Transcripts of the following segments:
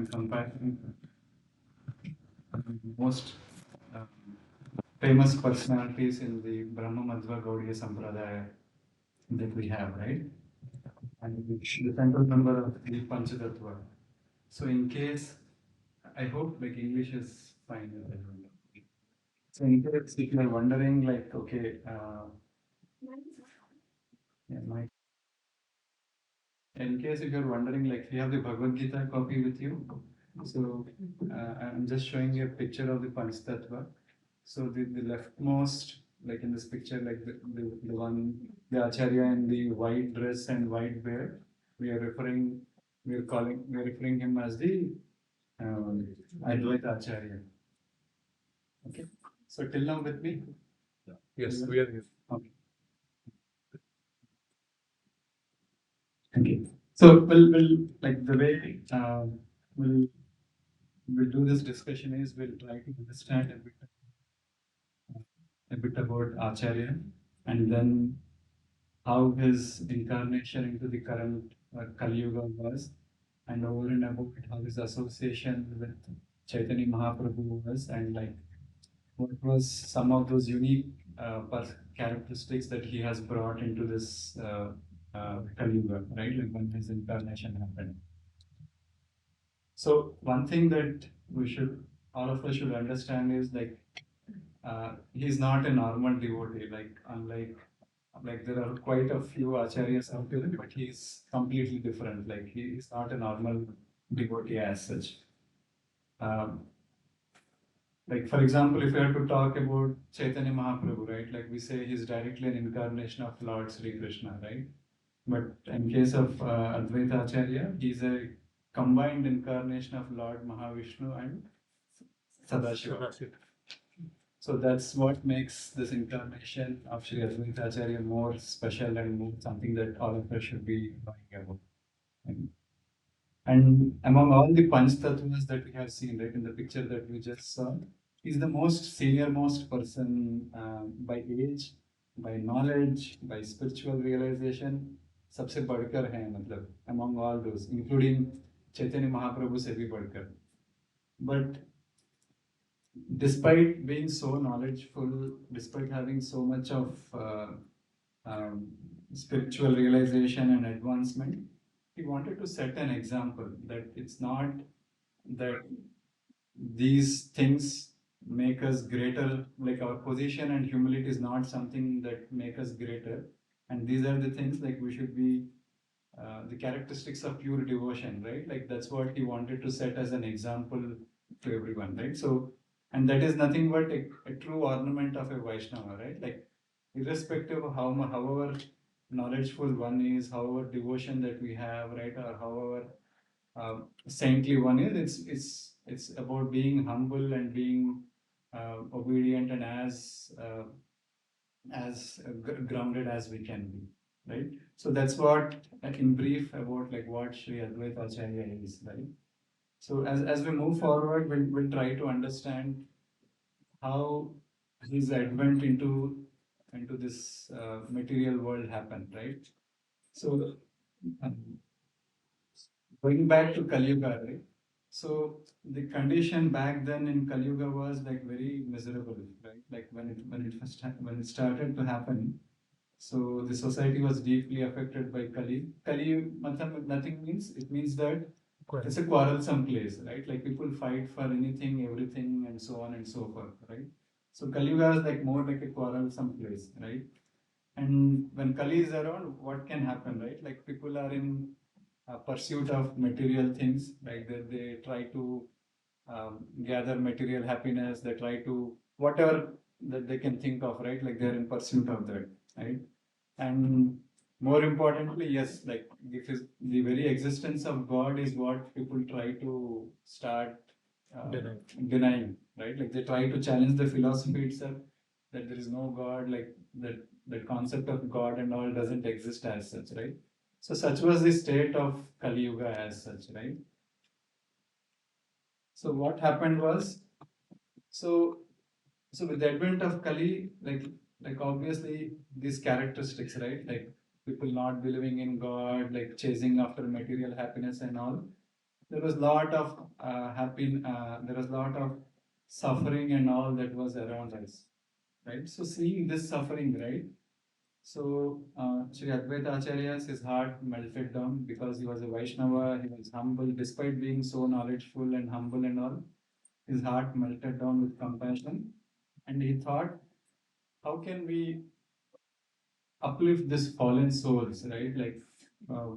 I'm comparing most um, famous personalities in the Brahma Madhva Gaudiya Sampradaya that we have, right? And the central member of the Panchatattva. So in case, I hope like English is fine with everyone. So in case if you're wondering like, okay, yeah, in case if you're wondering like, if you have the Bhagavad Gita copy with you, so I'm just showing you a picture of the Panchatattva. So the leftmost, like in this picture, like the one, the Acharya in the white dress and white beard, we are referring him as the Advait Acharya. Okay. So till now with me? Yes, we are here. Okay. Thank you. So we'll like the way we'll do this discussion is we'll try to understand a bit about Acharya and then how his incarnation into the current Kali Yuga was, and over and above it, how his association with Chaitanya Mahaprabhu was, and like what was some of those unique characteristics that he has brought into this Kali Yuga, right? Like when his incarnation happened. So one thing that all of us should understand is like he's not a normal devotee. Like unlike there are quite a few acharyas out there, but he's completely different. Like he is not a normal devotee as such. Um, like for example, if we have to talk about Chaitanya Mahaprabhu, right? Like we say he's directly an incarnation of Lord Sri Krishna, right? But in case of Advait Acharya, he's a combined incarnation of Lord Mahavishnu and Sadashiva. So that's what makes this incarnation of Sri Advait Acharya more special and more something that all of us should be knowing about. And among all the Panch Tattvas that we have seen, right, in the picture that we just saw, he's the most senior most person by age, by knowledge, by spiritual realization. सबसे बढ़कर है मतलब among all those, including Chaitanya Mahaprabhu से भी बढ़कर. But despite being so knowledgeful, despite having so much of um, spiritual realization and advancement, he wanted to set an example that it's not that these things make us greater, like our position and humility is not something that make us greater. And these are the things like we should be the characteristics of pure devotion, right? Like that's what he wanted to set as an example to everyone, right? So, and that is nothing but a true ornament of a Vaishnava, right? Like irrespective of however knowledgeful one is, however devotion that we have, right, or however saintly one is, it's about being humble and being obedient and as grounded as we can be, right? So that's what, in brief, about like what Sri Advait Acharya is, right? So as we move forward, we'll try to understand how his advent into this material world happened, right? So um, going back to Kali Yuga, right? So the condition back then in Kali Yuga was like very miserable, right? Like when it started to happen, so the society was deeply affected by Kali. Kali, nothing means, it means that it's a quarrelsome place, right? Like people fight for anything, everything, and so on and so forth, right? So Kali Yuga is like more like a quarrelsome place, right? And when Kali is around, what can happen, right? Like people are in pursuit of material things, like they try to gather material happiness, they try to whatever that they can think of, right? Like they're in pursuit of that, right? And more importantly, yes, like the very existence of God is what people try to start denying, right? Like they try to challenge the philosophy itself, that there is no God, like that concept of God and all doesn't exist as such, right? So such was the state of Kali Yuga as such, right? So what happened was, so so with the advent of Kali, like obviously these characteristics, right? Like people not believing in God, like chasing after material happiness and all. There was lot of there was a lot of suffering and all that was around us, right? So seeing this suffering, right? So Sri Advait Acharya's his heart melted down because he was a Vaishnava, he was humble, despite being so knowledgeful and humble and all, his heart melted down with compassion. And he thought, how can we uplift this fallen souls, right? Like, uh,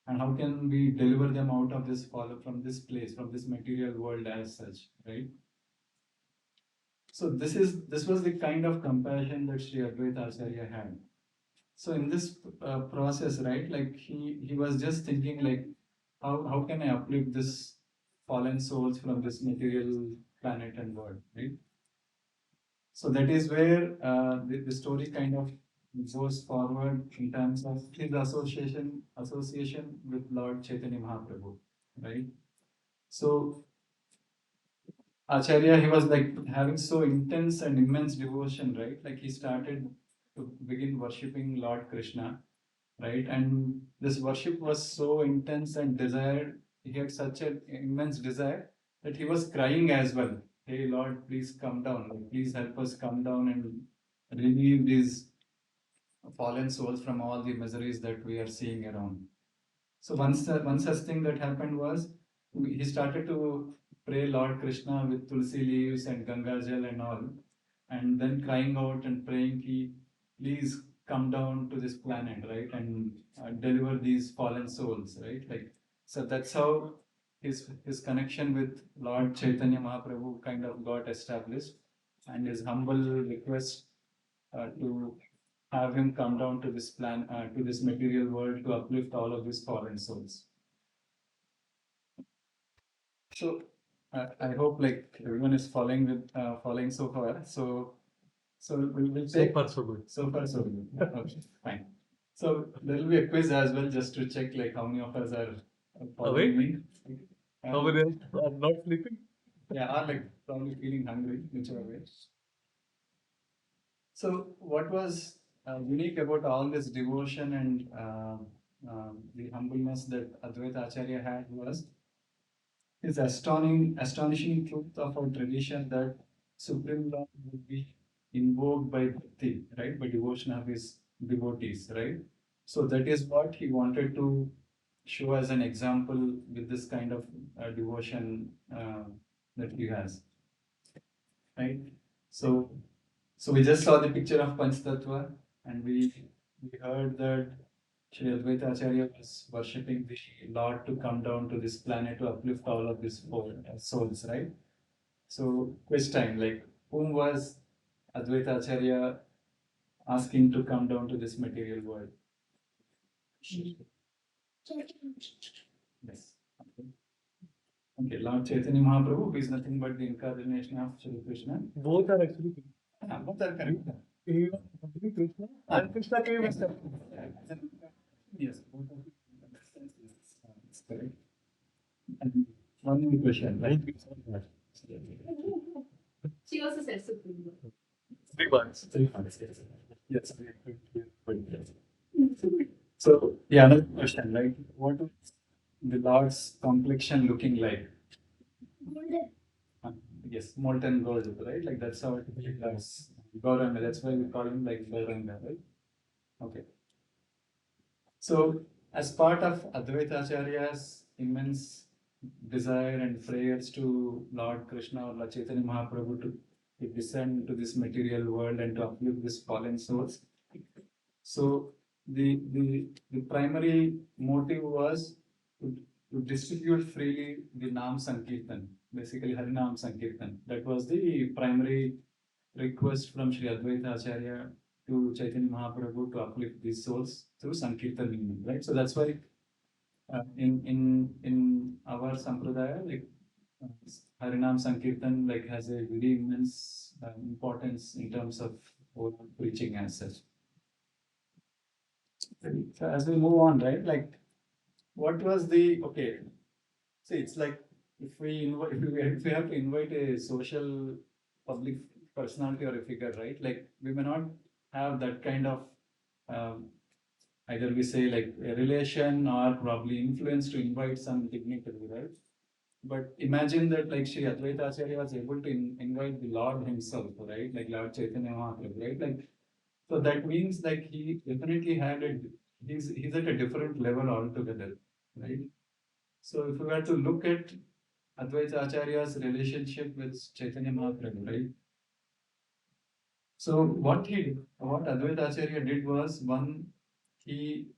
and how can we deliver them out of this fall from this place, from this material world as such, right? So this was the kind of compassion that Sri Advait Acharya had. So in this process, right, like he was just thinking like, how can I uplift this fallen souls from this material planet and world, right? So that is where the story kind of goes forward in terms of his association with Lord Chaitanya Mahaprabhu, right? So Acharya, he was like having so intense and immense devotion, right? Like he started to begin worshipping Lord Krishna, right? And this worship was so intense and desired. He had such an immense desire that he was crying as well. Hey Lord, please come down. Like, please help us come down and relieve these fallen souls from all the miseries that we are seeing around. So one such thing that happened was he started to pray Lord Krishna with tulsi leaves and Ganga Jal and all, and then crying out and praying, "Ki, please come down to this planet, right, and deliver these fallen souls, right?" Like so, that's how his connection with Lord Chaitanya Mahaprabhu kind of got established, and his humble request to have him come down to this to this material world to uplift all of these fallen souls. So I hope like everyone is following so far. So we'll So take far, so good. so far so good. Okay, fine. So there will be a quiz as well, just to check like how many of us are following me. How many are not sleeping? Yeah, are like probably feeling hungry, whichever way. So, what was unique about all this devotion and the humbleness that Advaita Acharya had was his astonishing truth of our tradition that Supreme Lord would be invoked by bhakti, right, by devotion of his devotees, right? So that is what he wanted to show as an example with this kind of devotion that he has, right? So so we just saw the picture of Panchtattva, and we heard that Sri Advaita Acharya was worshipping the Lord to come down to this planet to uplift all of these souls, right? So quiz time, like whom was Advaita Acharya asking to come down to this material world? Yes. Okay. Okay, Lord Chaitanya Mahaprabhu, who is nothing but the incarnation of Sri Krishna. Both are actually Both are correct. Krishna and Krishna came as Yes, both are that's correct. And one more question, right? She also said Supreme Lord. 3 months. 3 months, yes. Yes. So, yeah, another question, right? What was the Lord's complexion looking like? Golden. Uh, yes, molten gold, right? Like that's how it looks. Gauranga, that's why we call him like Gauranga, right? Okay. So, as part of Advaita Acharya's immense desire and prayers to Lord Krishna or Lord Chaitanya Mahaprabhu to descend to this material world and to uplift this fallen souls. So, the primary motive was to distribute freely the Nam Sankirtan, basically Harinam Sankirtan. That was the primary request from Sri Advaita Acharya to Chaitanya Mahaprabhu to uplift these souls through Sankirtan movement, right? So that's why in our sampradaya, like Harinam Sankirtan, like has a very immense importance in terms of overall preaching as such. So as we move on, right, like what was the okay? See, it's like if we have to invite a social public personality or a figure, right? Like we may not have that kind of um, either we say like a relation or probably influence to invite some dignitary, right? But imagine that like Sri Advait Acharya was able to invite the Lord himself, right? Like Lord Chaitanya Mahaprabhu, right? Like, so that means like he definitely had a, he's at a different level altogether, right? So if we were to look at Advait Acharya's relationship with Chaitanya Mahaprabhu, right? So what Advait Acharya did was, one, he,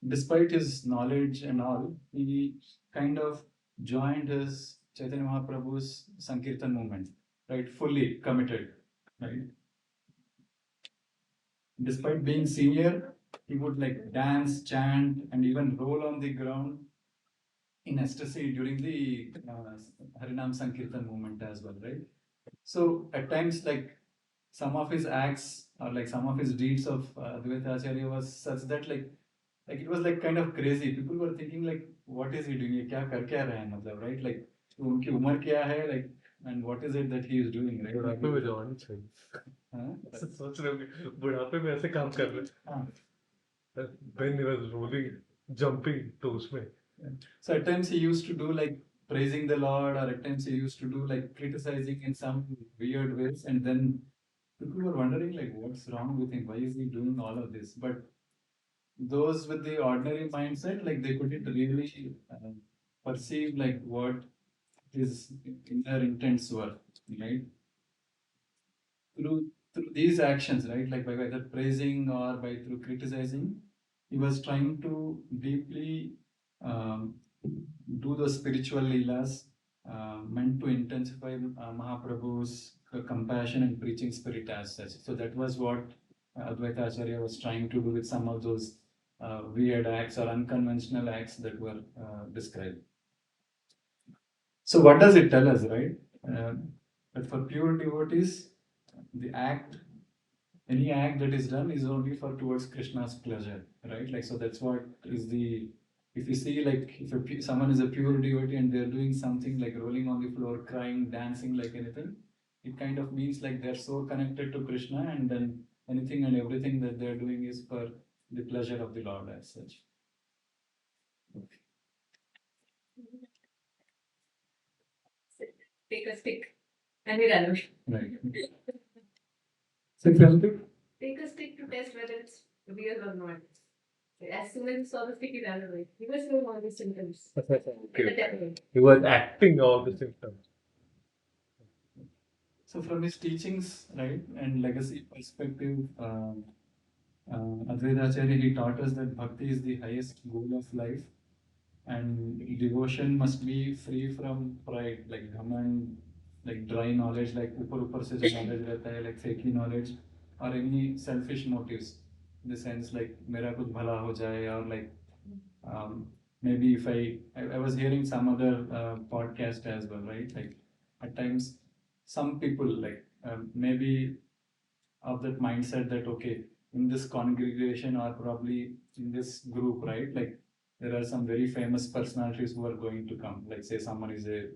despite his knowledge and all, he kind of joined his Chaitanya Mahaprabhu's Sankirtan movement, right? Fully committed, right? Despite being senior, he would like dance, chant, and even roll on the ground in ecstasy during the Harinam Sankirtan movement as well, right? So at times, like some of his acts or like some of his deeds of Advaita Acharya was such that like it was like kind of crazy. People were thinking like, what is he doing? ये क्या कर क्या रहा है मतलब, right? Like उनकी उम्र क्या है, like, and what is it that he is doing, right? बुढ़ापे में जवानी चाहिए हाँ? सोच रहे होंगे बुढ़ापे में ऐसे काम कर रहे हाँ. हैं when he was rolling jumping तो उसमें So at times he used to do like praising the Lord, or at times he used to do like criticizing in some weird ways, and then people were wondering like, what's wrong with him? Why is he doing all of this? But those with the ordinary mindset, like they couldn't really perceive like what his inner intents were, right? Through these actions, right? Like by either praising or by through criticizing, he was trying to deeply um, do the spiritual leelas meant to intensify Mahaprabhu's compassion and preaching spirit as such. So that was what Advaita Acharya was trying to do with some of those weird acts or unconventional acts that were described. So what does it tell us, right? That for pure devotees, the act, any act that is done is only for towards Krishna's pleasure, right? Like, so that's what is the, if you see like if someone is a pure devotee and they're doing something like rolling on the floor, crying, dancing, like anything, it kind of means like they're so connected to Krishna, and then anything and everything that they're doing is for the pleasure of the Lord as such. Take a stick and we run away. Right. So Krantik? Take a stick to test whether it's real or not. As soon as he saw the stick, he ran away. He was showing all the symptoms. okay. He was acting all the symptoms So from his teachings, right, and legacy perspective, Advaita Acharya, he taught us that bhakti is the highest goal of life, and devotion must be free from pride, like ghaman, like dry knowledge, like ऊपर से जो knowledge रहता है, like fakey knowledge, or any selfish motives, in the sense like मेरा कुछ भला हो जाए, or like maybe if I was hearing some other podcast as well, right? Like at times some people like maybe of that mindset that okay, in this congregation or probably in this group, right? Like there are some very famous personalities who are going to come. Like say someone is a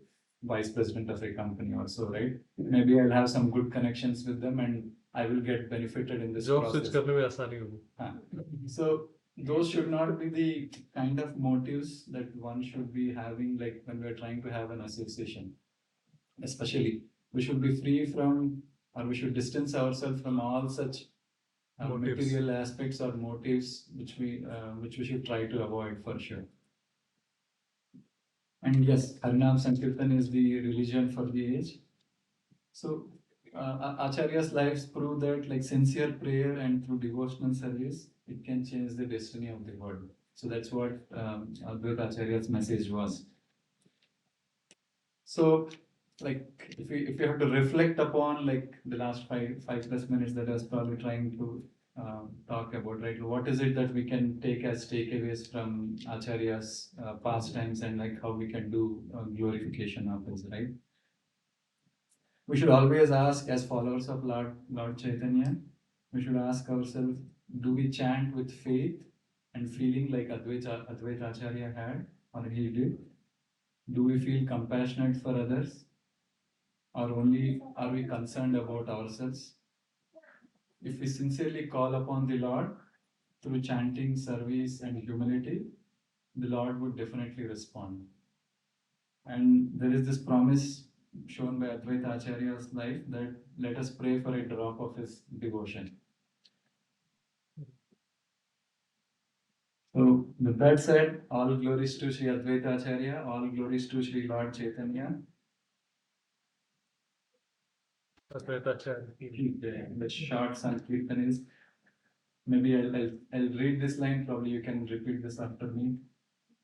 vice president of a company or so, right? Maybe I'll have some good connections with them and I will get benefited in this job process. Switch करने में आसानी होगी So those should not be the kind of motives that one should be having, like when we're trying to have an association. Especially, we should be free from, or we should distance ourselves from all such Motives. material aspects or motives which we should try to avoid for sure. And yes, Harinam Sankirtan is the religion for the age. So Acharya's lives prove that like sincere prayer and through devotional service, it can change the destiny of the world. So that's what Advait Acharya's message was. So like if we have to reflect upon like the last five plus minutes that I was probably trying to talk about, right? What is it that we can take as takeaways from Acharya's pastimes, and like how we can do glorification of his, right? We should always ask, as followers of Lord Chaitanya, we should ask ourselves, do we chant with faith and feeling like Advait Acharya had or he did? Do we feel compassionate for others? Or only are we concerned about ourselves? If we sincerely call upon the Lord through chanting, service, and humility, the Lord would definitely respond. And there is this promise shown by Advait Acharya's life that let us pray for a drop of his devotion. So, with that said, all glories to Sri Advait Acharya, all glories to Sri Lord Chaitanya. Advait Acharya. The short Sankirtan is, maybe I'll read this line, probably you can repeat this after me.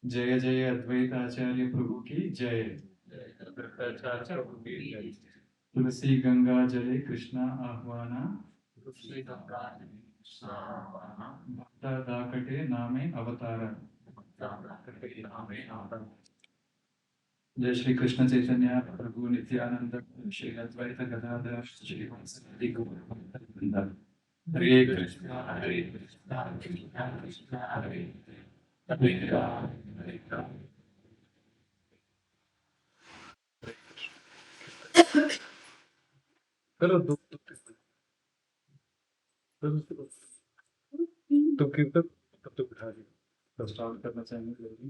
Jaya Jaya Advait Acharya Prabhu ki Jai. Advait Acharya Prabhu ki Jai. Tulsi Ganga Jale Krishna Ahvana. Tulsi Ganga Krishna Ahvana. Bhakta Dakate Name Avatara. Jai Shri Krishna Chaitanya Prabhu Nityananda Shri Advaita Gadadhar Shri Vasudeva Gaura Hare Krishna Hare Krishna Krishna Krishna Hare Hare Rama Hare Rama. करो दो तुम कीर्तन तब तो बिठा दिया start करना चाहेंगे जल्दी।